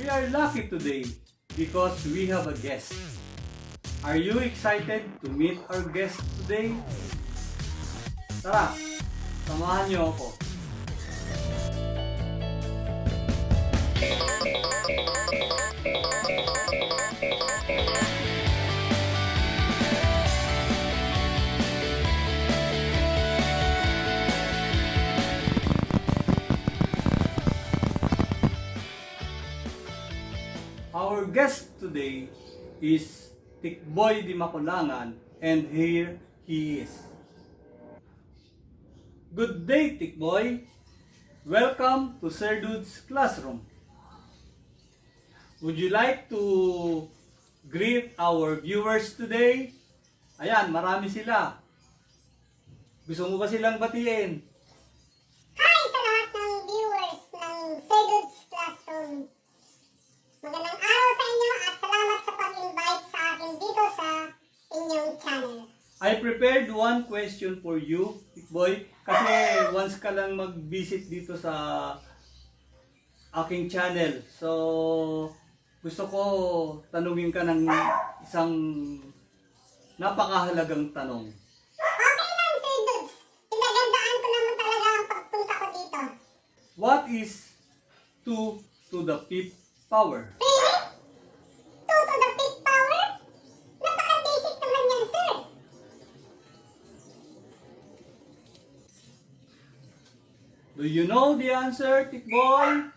We are lucky today because we have a guest. Are you excited to meet our guest today? Tara, samahan niyo ako. Our guest today is Tikboy di Makulangan, and here he is. Good day, Tikboy. Welcome to Sir Dude's classroom. Would you like to greet our viewers today? Ayan, marami sila. Gusto mo ba silang batiin? Hi sa lahat ng viewers ng Sir Dude's Classroom. Magandang araw sa inyo at salamat sa pag-invite sa akin dito sa inyong channel. I prepared one question for you, Tikboy, kasi once ka lang mag-visit dito sa aking channel. So, gusto ko tanungin ka ng isang napakahalagang tanong. Okay lang, Sir Dudes. Pinagandaan ko naman talaga ang pagpunta ko dito. What is 2 to the 5th power? Really? 2 to the 5th power? Napaka-basic naman yan, sir. Do you know the answer, Tikboy?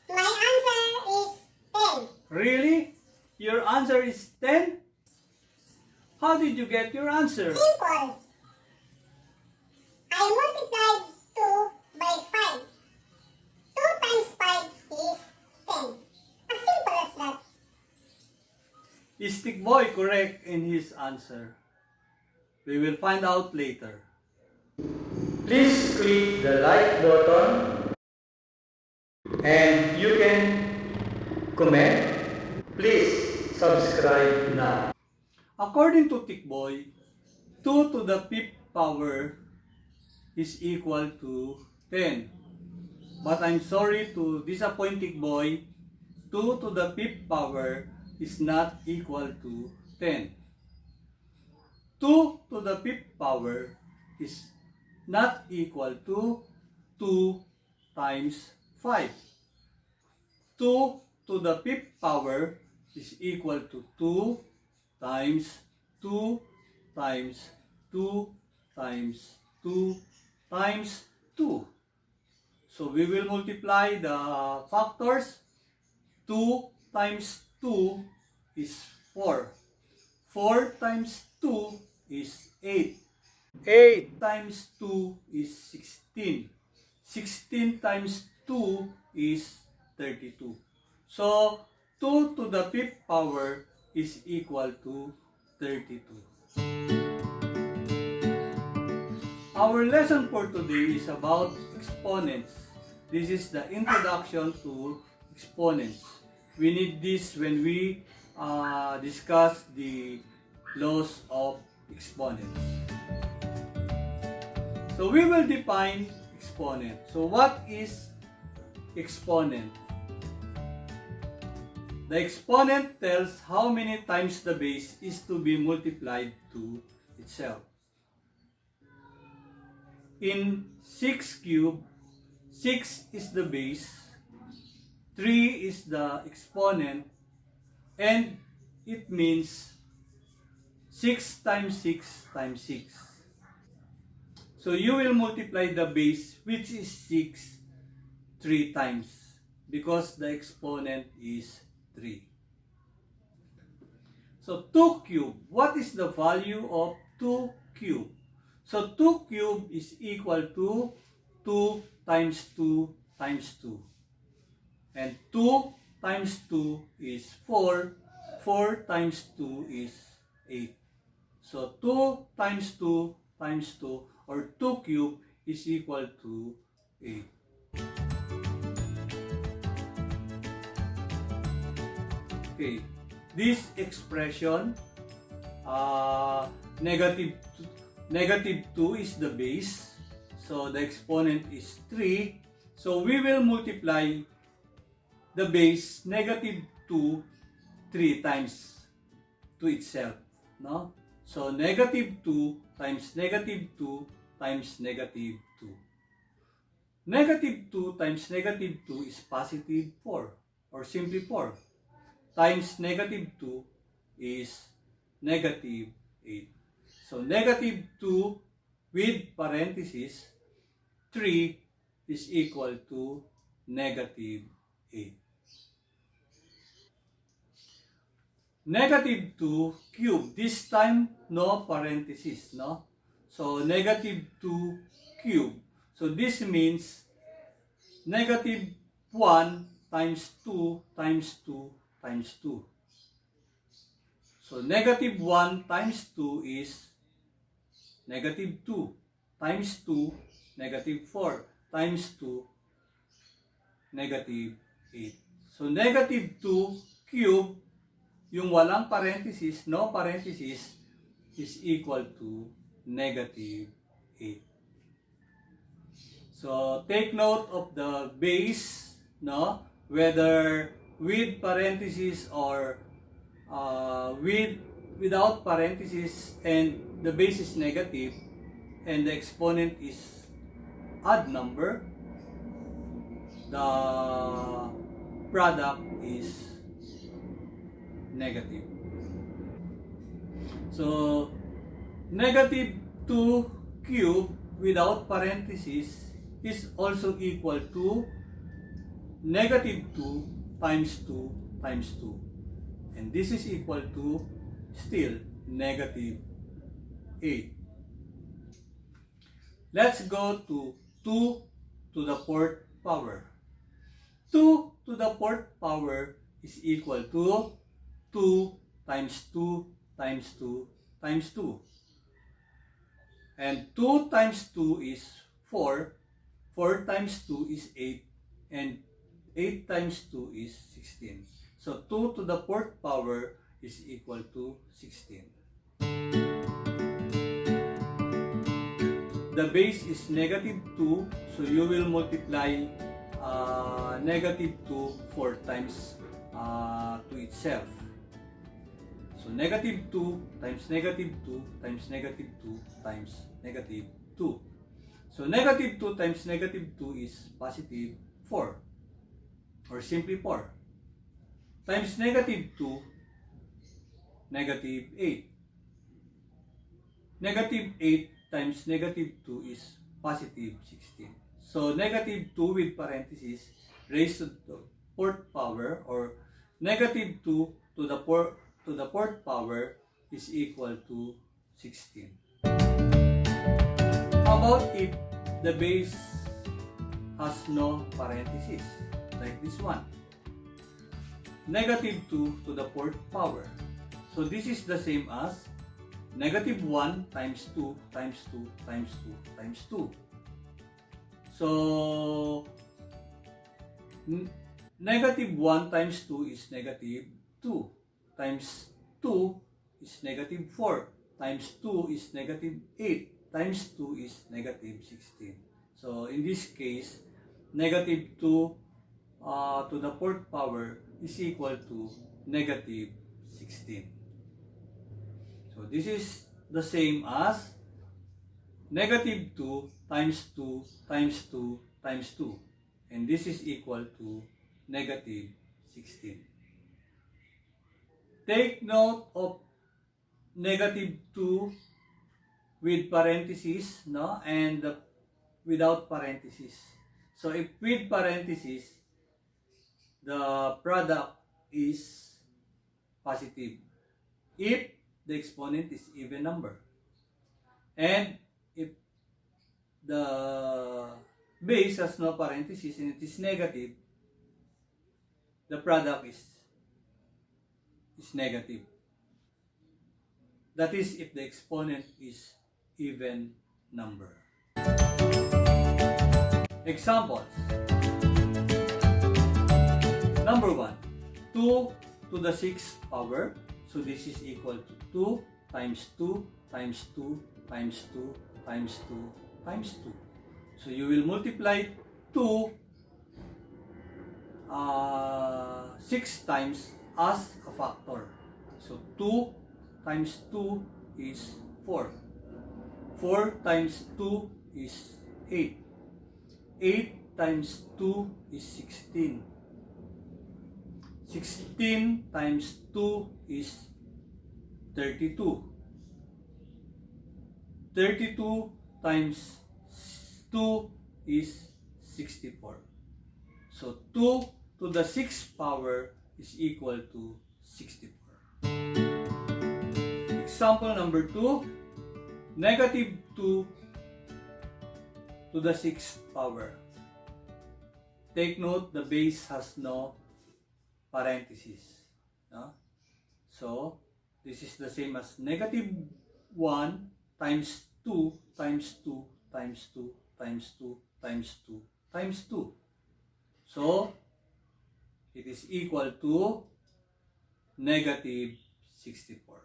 My answer is 10. Really? Your answer is 10? How did you get your answer? Simple. I multiplied 2 by 5. 2 times 5 is 10. As simple as that. Is Tikboy correct in his answer? We will find out later. Please click the like button and you can comment. Please subscribe now. According to Tikboy, 2 to the 5th power is equal to 10. But I'm sorry to disappoint Tikboy, 2 to the 5th power is not equal to 10. 2 to the 5th power is not equal to 2 times 5. 2 to the 5th power is equal to 2 times 2 times 2 times 2 times 2. So we will multiply the factors. 2 times 2 is 4. 4 times 2 is 8. 8 times 2 is 16. 16 times 2 is 32. So 2 to the 5th power is equal to 32. Our lesson for today is about exponents. This is the introduction to exponents. We need this when we discuss the laws of exponents. So we will define exponent. So what is exponent? The exponent tells how many times the base is to be multiplied to itself. In 6 cubed, 6 is the base, 3 is the exponent, and it means 6 times 6 times 6. So you will multiply the base, which is 6, 3 times because the exponent is 3. So 2 cubed, what is the value of 2 cubed? So 2 cubed is equal to 2 times 2 times 2. And 2 times 2 is 4. 4 times 2 is 8. So 2 times 2 times 2 or 2 cubed is equal to 8. Okay, this expression, negative 2 is the base, so the exponent is 3. So we will multiply the base negative 2 3 times to itself, no? So negative 2 times negative 2 times negative 2. Negative 2 times negative 2 is positive 4, or simply 4, times negative 2 is negative 8. So negative 2 with parenthesis 3 is equal to negative 8. Negative 2 cube. This time, no parenthesis, no? So, negative 2 cube. So, this means negative 1 times 2 times 2 times 2. So, negative 1 times 2 is negative 2 times 2, negative 4 times 2, negative 8. So, negative 2 cube, yung walang parenthesis, no parenthesis, is equal to negative 8. So, take note of the base, no? Whether with parenthesis or without parenthesis, and the base is negative and the exponent is odd number, the product is negative. So, negative 2 cube without parenthesis is also equal to negative 2 times 2 times 2. And this is equal to still negative 8. Let's go to 2 to the 4th power. 2 to the 4th power is equal to 2 times 2 times 2 times 2. And 2 times 2 is 4. 4 times 2 is 8. And 8 times 2 is 16. So 2 to the 4th power is equal to 16. The base is negative 2. So you will multiply negative 2 4 times to itself. So negative 2 times negative 2 times negative 2 times negative 2. So negative 2 times negative 2 is positive 4, or simply 4. Times negative 2, negative 8. Negative 8 times negative 2 is positive 16. So negative 2 with parenthesis raised to the 4th power, or negative 2 to the 4th power is equal to 16. How about if the base has no parenthesis, like this one? Negative 2 to the 4th power. So this is the same as negative 1 times 2 times 2 times 2 times 2. So negative 1 times 2 is negative 2, times 2 is negative 4, times 2 is negative 8, times 2 is negative 16. So in this case, negative 2 to the 4th power is equal to negative 16. So this is the same as negative 2 times 2 times 2 times 2. And this is equal to negative 16. Take note of negative 2 with parenthesis, no, and without parenthesis. So if with parenthesis, the product is positive if the exponent is even number. And if the base has no parenthesis and it is negative, the product is negative. That is if the exponent is even number. Examples. Number 1, 2 to the 6th power. So this is equal to 2 times 2 times 2 times 2 times 2 times 2. So you will multiply 2 6 times as a factor. So 2 times 2 is 4. 4 times 2 is 8. 8 times 2 is 16. 16 times 2 is 32. 32 times 2 is 64. So 2 to the 6th power is equal to 64. Example number 2, negative 2 to the 6th power. Take note, the base has no parentheses. No? So, this is the same as negative 1 times 2 times 2 times 2 times 2 times 2 times 2. So, it is equal to negative 64.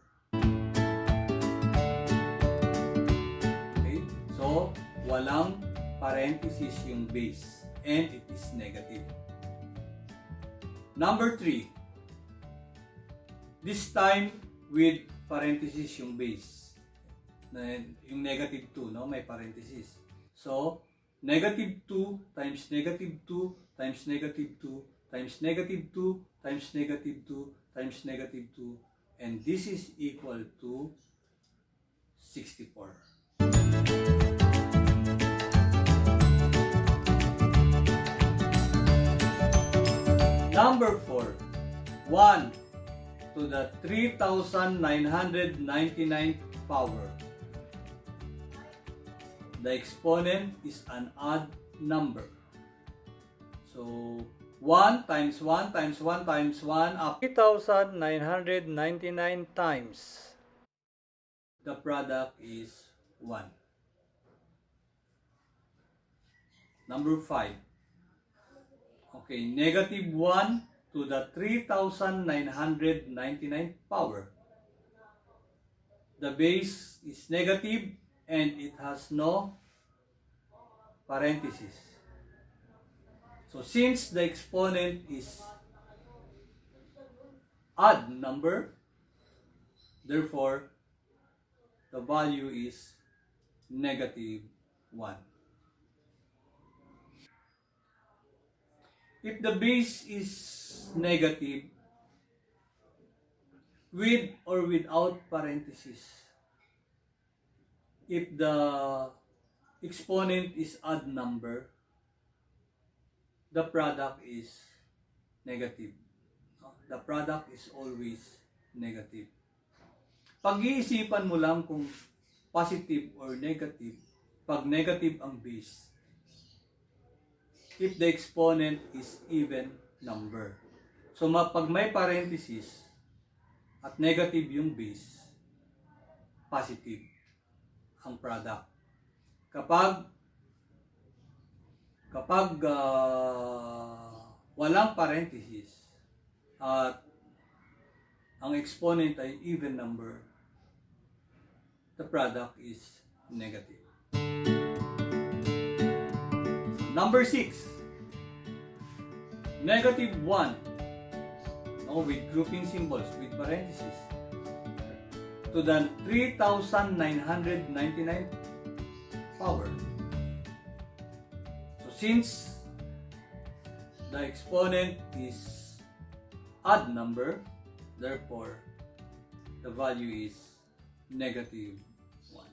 Okay? So, walang parenthesis yung base and it is negative. Number 3. This time with parenthesis yung base. Yung negative 2, no? May parenthesis. So, negative 2 times negative 2 times negative 2 times negative 2 times negative 2 times negative 2, and this is equal to 64. Number 4. 1 to the 3,999th power. The exponent is an odd number. So, 1 times 1 times 1 times 1 up 3,999 times. The product is 1. Number 5. Okay, negative 1 to the 3,999th power. The base is negative and it has no parenthesis. So since the exponent is odd number, therefore the value is negative 1. If the base is negative, with or without parenthesis, if the exponent is odd number, the product is negative. The product is always negative. Pag-iisipan mo lang kung positive or negative, pag negative ang base, if the exponent is even number. So pag may parenthesis at negative yung base, positive ang product. Kapag walang parenthesis at ang exponent ay even number, the product is negative. Number 6. Negative 1. No, with grouping symbols, with parentheses. To the 3,999 power. So since the exponent is odd number, therefore the value is negative 1.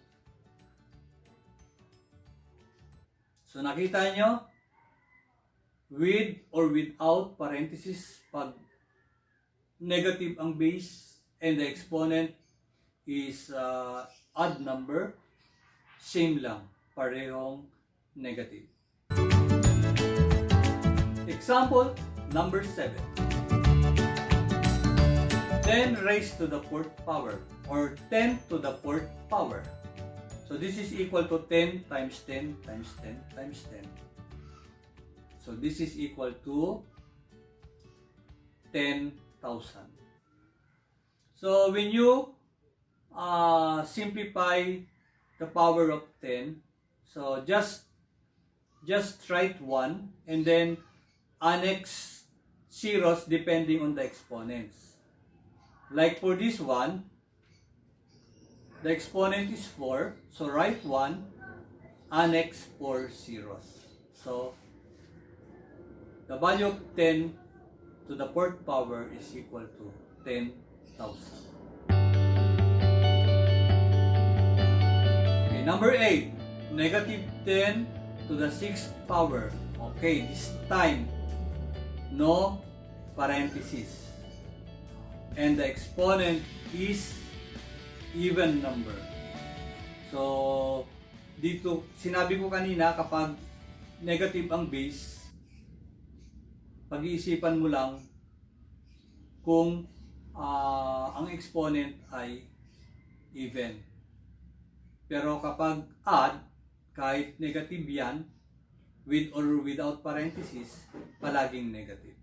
So nakita nyo, with or without parenthesis, pag negative ang base and the exponent is odd number, same lang, parehong negative. Example number 7. 10 raised to the 4th power, or 10 to the 4th power. So this is equal to 10 times 10 times 10 times 10. So this is equal to 10,000. So when you simplify the power of 10, so just write 1 and then annex zeros depending on the exponents. Like for this one, the exponent is 4, so write 1, annex 4 zeros. So, the value of 10 to the 4th power is equal to 10,000. Okay, number 8, negative 10 to the 6th power. Okay, this time, no parentheses. And the exponent is even number. So, dito, sinabi ko kanina kapag negative ang base, pag-iisipan mo lang kung ang exponent ay even. Pero kapag add, kahit negative yan, with or without parentheses, palaging negative.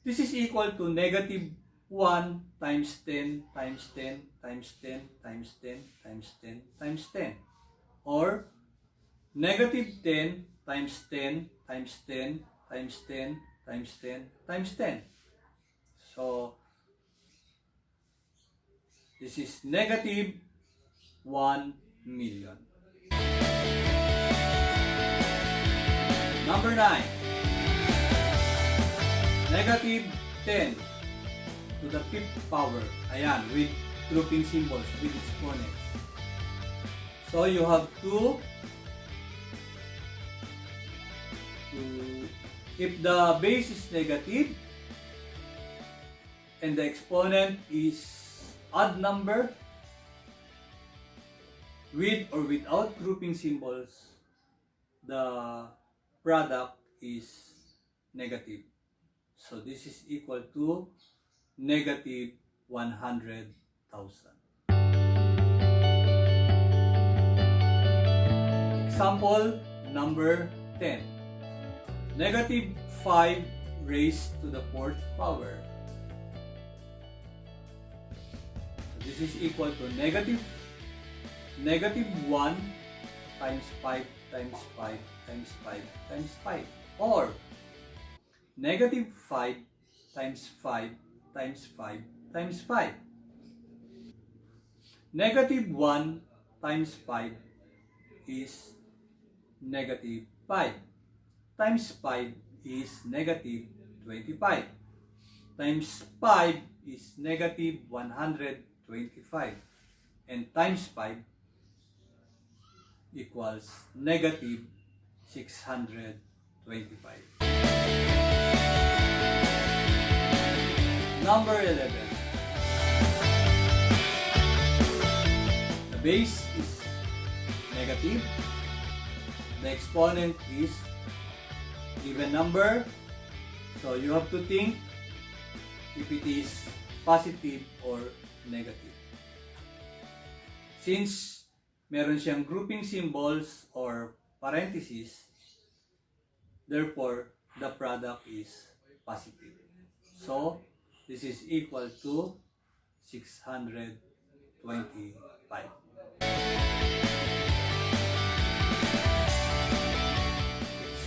This is equal to negative 1 times 10 times 10 times 10 times 10 times 10 times 10. Or negative 10 times 10 times 10 times 10 times 10 times 10. So, this is negative 1 million. Number 9. Negative 10 to the 5th power. Ayan, with grouping symbols, with exponents. So, you have to if the base is negative and the exponent is odd number, with or without grouping symbols, the product is negative. So this is equal to negative 100,000. Example number 10. Negative 5 raised to the 4th power. So this is equal to negative 1 times 5 times 5 times 5 times 5. Or negative 5 times 5 times 5 times 5. Negative 1 times 5 is negative 5. Times 5 is negative 25. Times 5 is negative 125. And times 5 equals negative 625. Number 11. The base is negative. The exponent is even number. So you have to think if it is positive or negative. Since meron siyang grouping symbols or parentheses, therefore the product is positive. So this is equal to 625.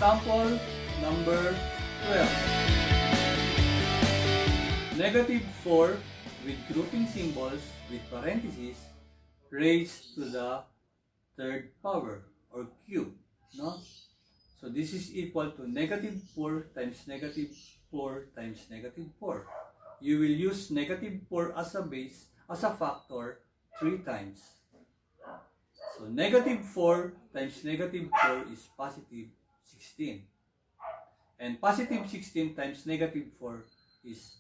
Example number 12. Negative 4 with grouping symbols with parentheses raised to the 3rd power or cube. No? So this is equal to negative 4 times negative 4 times negative 4. You will use negative 4 as a base, as a factor 3 times. So negative 4 times negative 4 is positive 16. And positive 16 times negative 4 is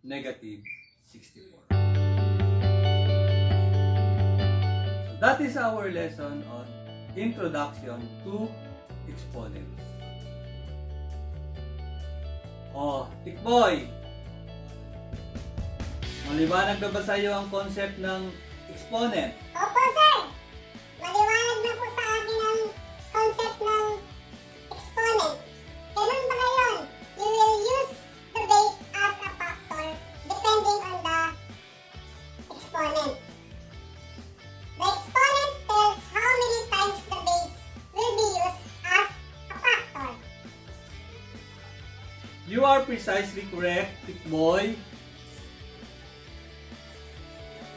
negative 64. So that is our lesson on Introduction to Exponents. Oh, Tikboy! Maliwanag na ba sa iyo ang concept ng exponent? Opo, sir. Maliwanag na po sa akin ang concept ng exponent. Ganun ba ngayon? You will use the base as a factor depending on the exponent. The exponent tells how many times the base will be used as a factor. You are precisely correct, Tick Boy.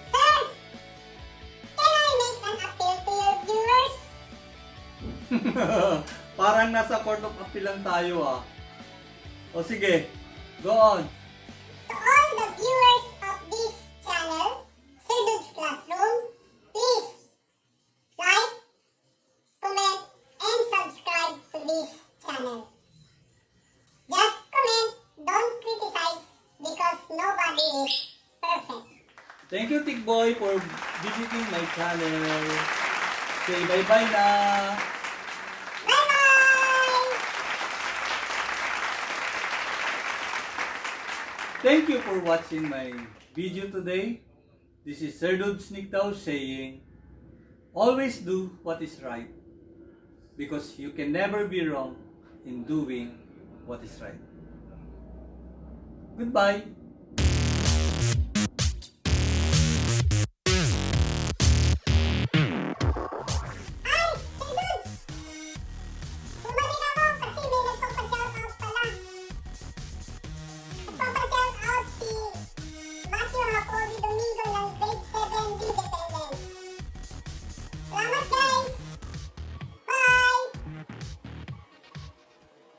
Sir, can I make an appeal to your viewers? Parang nasa court of appeal lang tayo ah. O sige, go on. To all the viewers of this channel, Sir Dude's Classroom, please like, comment, and subscribe to this channel. Just comment, don't criticize, because nobody is perfect. Thank you, Tick Boy, for visiting my channel. Say bye-bye na. Bye-bye! Thank you for watching my video today. This is Sir Dude Sneakdown saying, always do what is right, because you can never be wrong in doing what is right. Goodbye.